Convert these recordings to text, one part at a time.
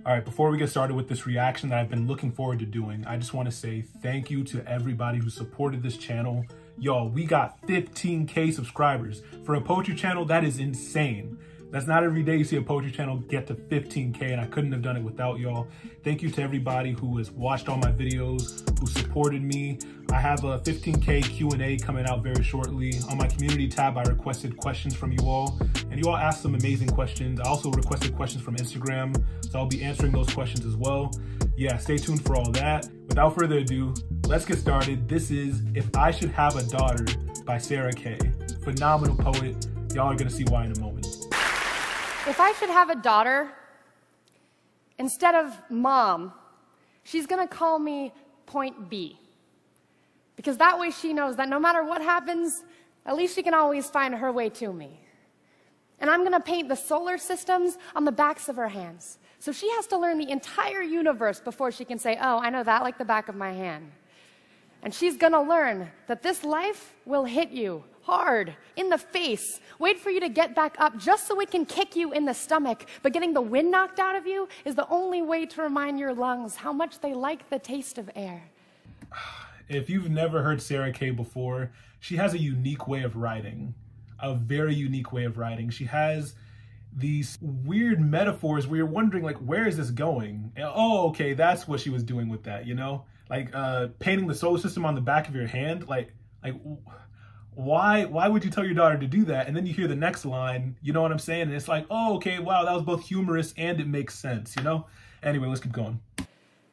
All right, before we get started with this reaction that I've been looking forward to doing, I just want to say thank you to everybody who supported this channel. Y'all, we got 15K subscribers. For a poetry channel, that is insane. That's not every day you see a poetry channel get to 15K, and I couldn't have done it without y'all. Thank you to everybody who has watched all my videos, who supported me. I have a 15K Q&A coming out very shortly. On my community tab, I requested questions from you all, and you all asked some amazing questions. I also requested questions from Instagram, so I'll be answering those questions as well. Yeah, stay tuned for all that. Without further ado, let's get started. This is If I Should Have a Daughter by Sarah K. Phenomenal poet. Y'all are gonna see why in a moment. If I should have a daughter, instead of mom, she's gonna call me Point B. Because that way she knows that no matter what happens, at least she can always find her way to me. And I'm gonna paint the solar systems on the backs of her hands. So she has to learn the entire universe before she can say, oh, I know that like the back of my hand. And she's gonna learn that this life will hit you hard, in the face, wait for you to get back up just so it can kick you in the stomach. But getting the wind knocked out of you is the only way to remind your lungs how much they like the taste of air. If you've never heard Sarah K before, she has a unique way of writing, a very unique way of writing. She has these weird metaphors where you're wondering, like, where is this going? And, oh, okay, that's what she was doing with that, you know? Like painting the solar system on the back of your hand, like why would you tell your daughter to do that? And then you hear the next line, you know what I'm saying? And it's like, oh, okay, wow, that was both humorous and it makes sense, you know? Anyway, let's keep going.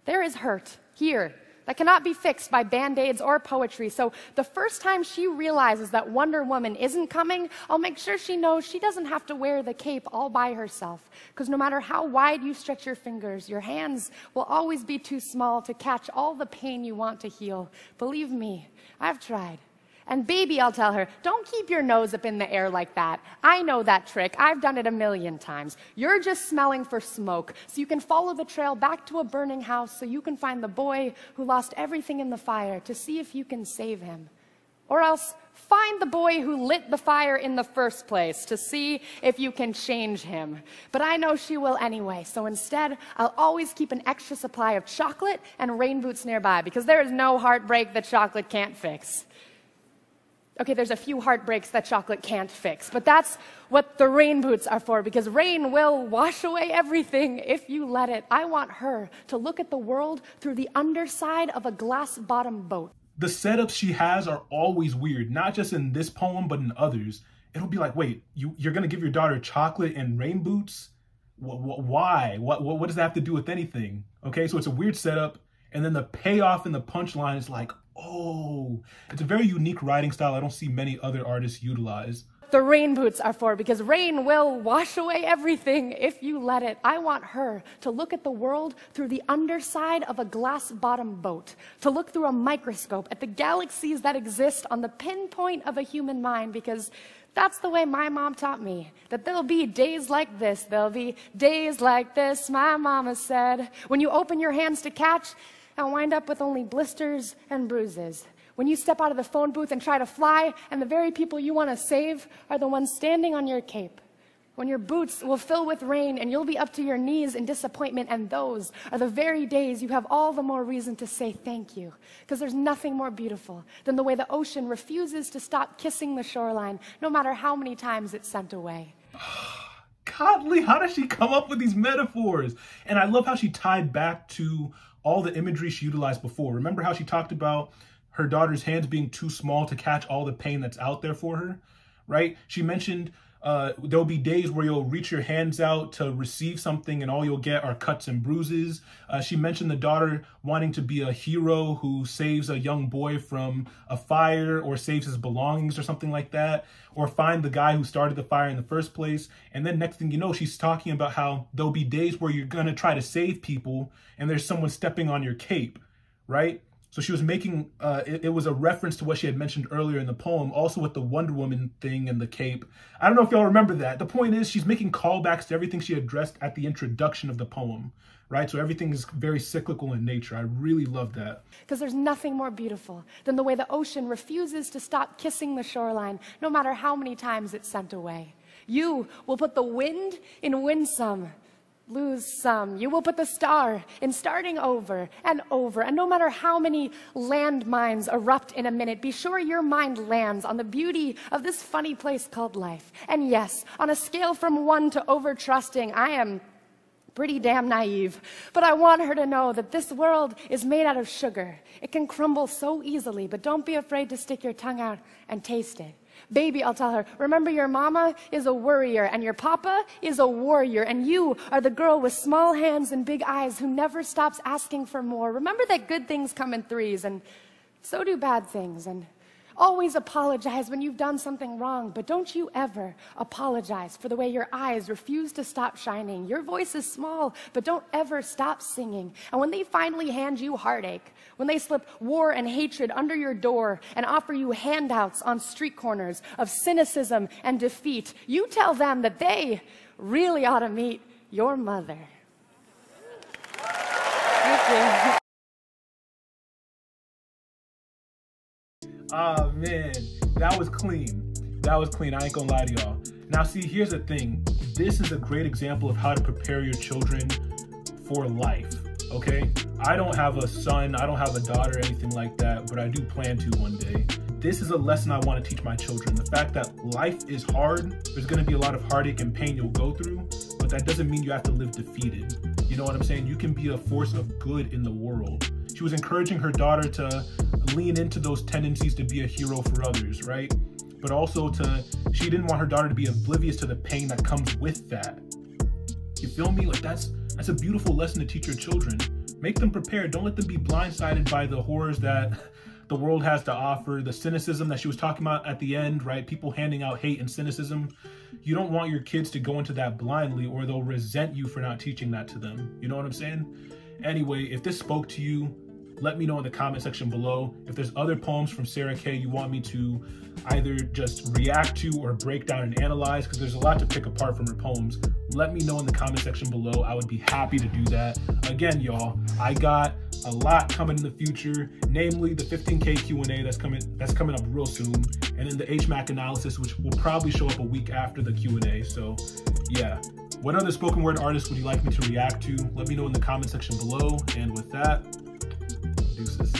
There is hurt here that cannot be fixed by Band-Aids or poetry. So the first time she realizes that Wonder Woman isn't coming, I'll make sure she knows she doesn't have to wear the cape all by herself. Because no matter how wide you stretch your fingers, your hands will always be too small to catch all the pain you want to heal. Believe me, I've tried. And baby, I'll tell her, don't keep your nose up in the air like that. I know that trick. I've done it a million times. You're just smelling for smoke, so you can follow the trail back to a burning house so you can find the boy who lost everything in the fire to see if you can save him. Or else, find the boy who lit the fire in the first place to see if you can change him. But I know she will anyway, so instead, I'll always keep an extra supply of chocolate and rain boots nearby because there is no heartbreak that chocolate can't fix. Okay, there's a few heartbreaks that chocolate can't fix, but that's what the rain boots are for, because rain will wash away everything if you let it. I want her to look at the world through the underside of a glass-bottom boat. The setups she has are always weird, not just in this poem, but in others. It'll be like, wait, you're gonna give your daughter chocolate and rain boots? Why? What does that have to do with anything? Okay, so it's a weird setup, and then the payoff and the punchline is like, oh, it's a very unique writing style I don't see many other artists utilize. The rain boots are for, because rain will wash away everything if you let it. I want her to look at the world through the underside of a glass-bottom boat, to look through a microscope at the galaxies that exist on the pinpoint of a human mind, because that's the way my mom taught me, that there'll be days like this, there'll be days like this, my mama said, when you open your hands to catch and wind up with only blisters and bruises. When you step out of the phone booth and try to fly, and the very people you want to save are the ones standing on your cape. When your boots will fill with rain and you'll be up to your knees in disappointment, and those are the very days you have all the more reason to say thank you. Because there's nothing more beautiful than the way the ocean refuses to stop kissing the shoreline, no matter how many times it's sent away. Godly, how does she come up with these metaphors? And I love how she tied back to all the imagery she utilized before. Remember how she talked about her daughter's hands being too small to catch all the pain that's out there for her, right? She mentioned there'll be days where you'll reach your hands out to receive something and all you'll get are cuts and bruises. She mentioned the daughter wanting to be a hero who saves a young boy from a fire or saves his belongings or something like that, or find the guy who started the fire in the first place. And then next thing you know, she's talking about how there'll be days where you're gonna try to save people and there's someone stepping on your cape, right? So she was making, it was a reference to what she had mentioned earlier in the poem, also with the Wonder Woman thing and the cape. I don't know if y'all remember that. The point is she's making callbacks to everything she addressed at the introduction of the poem, right? So everything is very cyclical in nature. I really love that. Because there's nothing more beautiful than the way the ocean refuses to stop kissing the shoreline, no matter how many times it's sent away. You will put the wind in winsome, lose some. You will put the star in starting over and over. And no matter how many landmines erupt in a minute, be sure your mind lands on the beauty of this funny place called life. And yes, on a scale from 1 to over-trusting, I am pretty damn naive. But I want her to know that this world is made out of sugar. It can crumble so easily, but don't be afraid to stick your tongue out and taste it. Baby, I'll tell her, remember your mama is a worrier and your papa is a warrior, and you are the girl with small hands and big eyes who never stops asking for more. Remember that good things come in threes, and so do bad things, and always apologize when you've done something wrong, but don't you ever apologize for the way your eyes refuse to stop shining. Your voice is small, but don't ever stop singing. And when they finally hand you heartache, when they slip war and hatred under your door and offer you handouts on street corners of cynicism and defeat, you tell them that they really ought to meet your mother. Thank you. Oh man, that was clean. That was clean, I ain't gonna lie to y'all. Now see, here's the thing. This is a great example of how to prepare your children for life, okay? I don't have a son, I don't have a daughter or anything like that, but I do plan to one day. This is a lesson I want to teach my children. The fact that life is hard, there's gonna be a lot of heartache and pain you'll go through, but that doesn't mean you have to live defeated. You know what I'm saying? You can be a force of good in the world. She was encouraging her daughter to lean into those tendencies to be a hero for others, right? But also she didn't want her daughter to be oblivious to the pain that comes with that. You feel me? Like that's a beautiful lesson to teach your children. Make them prepared. Don't let them be blindsided by the horrors that the world has to offer, the cynicism that she was talking about at the end, right? People handing out hate and cynicism. You don't want your kids to go into that blindly, or they'll resent you for not teaching that to them. You know what I'm saying? Anyway, if this spoke to you, let me know in the comment section below. If there's other poems from Sarah Kay you want me to either just react to or break down and analyze, because there's a lot to pick apart from her poems, let me know in the comment section below. I would be happy to do that. Again, y'all, I got a lot coming in the future, namely the 15K Q&A that's coming up real soon, and then the HMAC analysis, which will probably show up a week after the Q&A. So yeah, what other spoken word artists would you like me to react to? Let me know in the comment section below. And with that, deuces.